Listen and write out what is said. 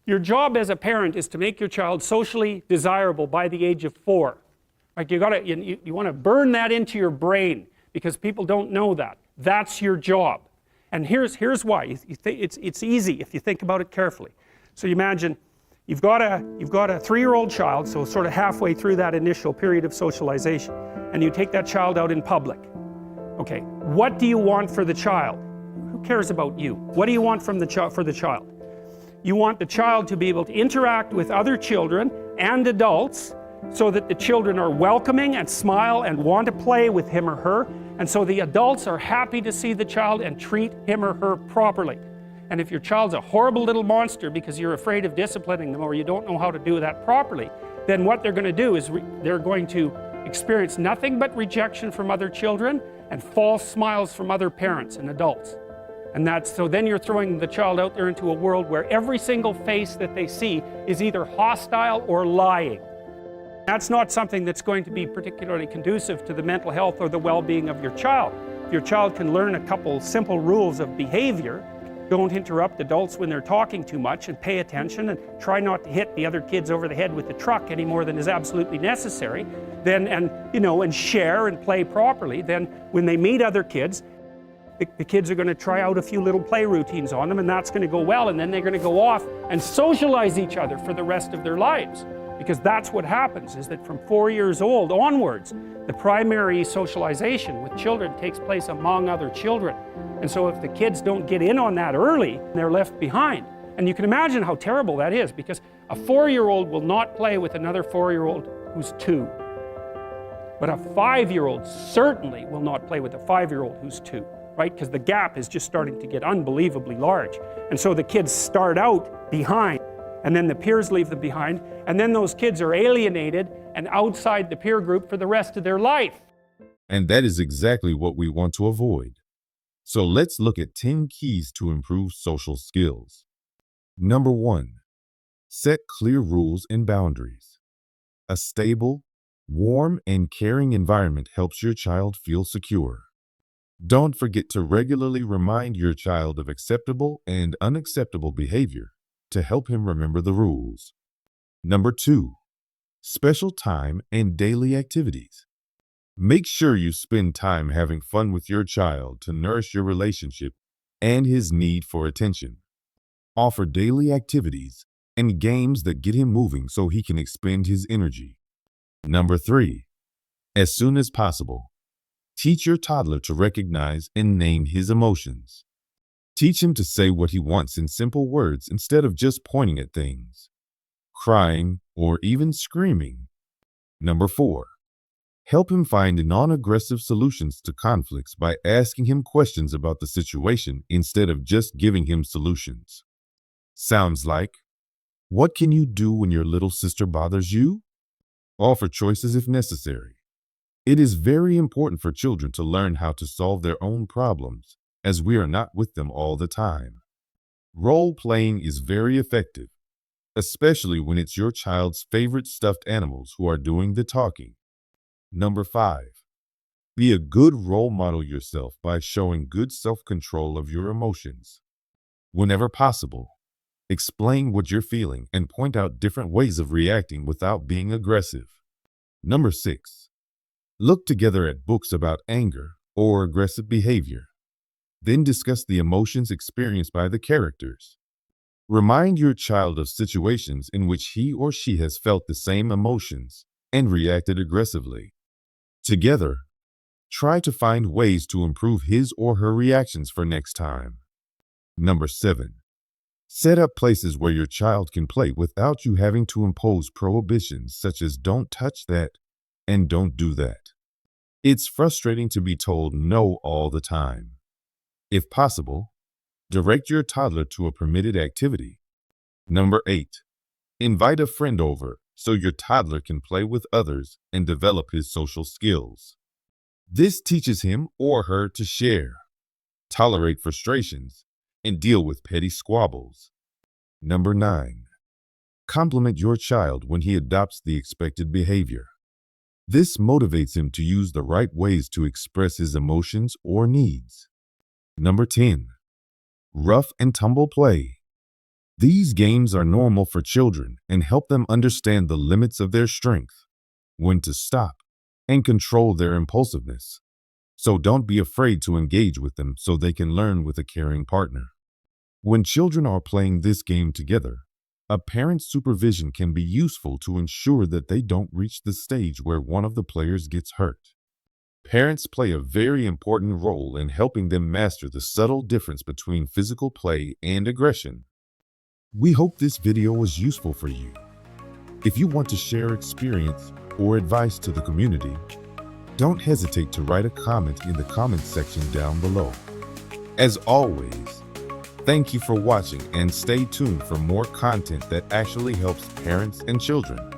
Your job as a parent is to make your child socially desirable by the age of 4. Like you want to burn that into your brain, because people don't know that. That's your job. And here's why. It's easy if you think about it carefully. So you imagine you've got a 3-year-old child, so sort of halfway through that initial period of socialization, and you take that child out in public. Okay, what do you want for the child? Who cares about you? What do you want from for the child? You want the child to be able to interact with other children and adults, so that the children are welcoming and smile and want to play with him or her, and so the adults are happy to see the child and treat him or her properly. And if your child's a horrible little monster because you're afraid of disciplining them, or you don't know how to do that properly, then what they're going to do is they're going to experience nothing but rejection from other children and false smiles from other parents and adults. And so then you're throwing the child out there into a world where every single face that they see is either hostile or lying. That's not something that's going to be particularly conducive to the mental health or the well-being of your child. If your child can learn a couple simple rules of behavior, don't interrupt adults when they're talking too much, and pay attention, and try not to hit the other kids over the head with the truck any more than is absolutely necessary, and share and play properly, then when they meet other kids, the kids are going to try out a few little play routines on them, and that's going to go well, and then they're going to go off and socialize each other for the rest of their lives. Because that's what happens, is that from 4 years old onwards, the primary socialization with children takes place among other children. And so if the kids don't get in on that early, they're left behind. And you can imagine how terrible that is, because a 4-year-old will not play with another 4-year-old who's 2. But a 5-year-old certainly will not play with a 5-year-old who's 2. Right? Because the gap is just starting to get unbelievably large. And so the kids start out behind, and then the peers leave them behind, and then those kids are alienated and outside the peer group for the rest of their life. And that is exactly what we want to avoid. So let's look at 10 keys to improve social skills. Number 1, set clear rules and boundaries. A stable, warm, and caring environment helps your child feel secure. Don't forget to regularly remind your child of acceptable and unacceptable behavior to help him remember the rules. Number 2, special time and daily activities. Make sure you spend time having fun with your child to nourish your relationship and his need for attention. Offer daily activities and games that get him moving so he can expend his energy. Number 3, as soon as possible, teach your toddler to recognize and name his emotions. Teach him to say what he wants in simple words instead of just pointing at things, crying, or even screaming. Number 4, help him find non-aggressive solutions to conflicts by asking him questions about the situation instead of just giving him solutions. Sounds like, what can you do when your little sister bothers you? Offer choices if necessary. It is very important for children to learn how to solve their own problems, as we are not with them all the time. Role-playing is very effective, especially when it's your child's favorite stuffed animals who are doing the talking. Number 5, be a good role model yourself by showing good self-control of your emotions. Whenever possible, explain what you're feeling and point out different ways of reacting without being aggressive. Number 6, look together at books about anger or aggressive behavior. Then discuss the emotions experienced by the characters. Remind your child of situations in which he or she has felt the same emotions and reacted aggressively. Together, try to find ways to improve his or her reactions for next time. Number 7, set up places where your child can play without you having to impose prohibitions such as don't touch that and don't do that. It's frustrating to be told no all the time. If possible, direct your toddler to a permitted activity. Number 8, invite a friend over so your toddler can play with others and develop his social skills. This teaches him or her to share, tolerate frustrations, and deal with petty squabbles. Number 9, compliment your child when he adopts the expected behavior. This motivates him to use the right ways to express his emotions or needs. Number 10, rough and tumble play. These games are normal for children and help them understand the limits of their strength, when to stop, and control their impulsiveness. So don't be afraid to engage with them so they can learn with a caring partner. When children are playing this game together, a parent's supervision can be useful to ensure that they don't reach the stage where one of the players gets hurt. Parents play a very important role in helping them master the subtle difference between physical play and aggression. We hope this video was useful for you. If you want to share experience or advice to the community, don't hesitate to write a comment in the comments section down below. As always, thank you for watching and stay tuned for more content that actually helps parents and children.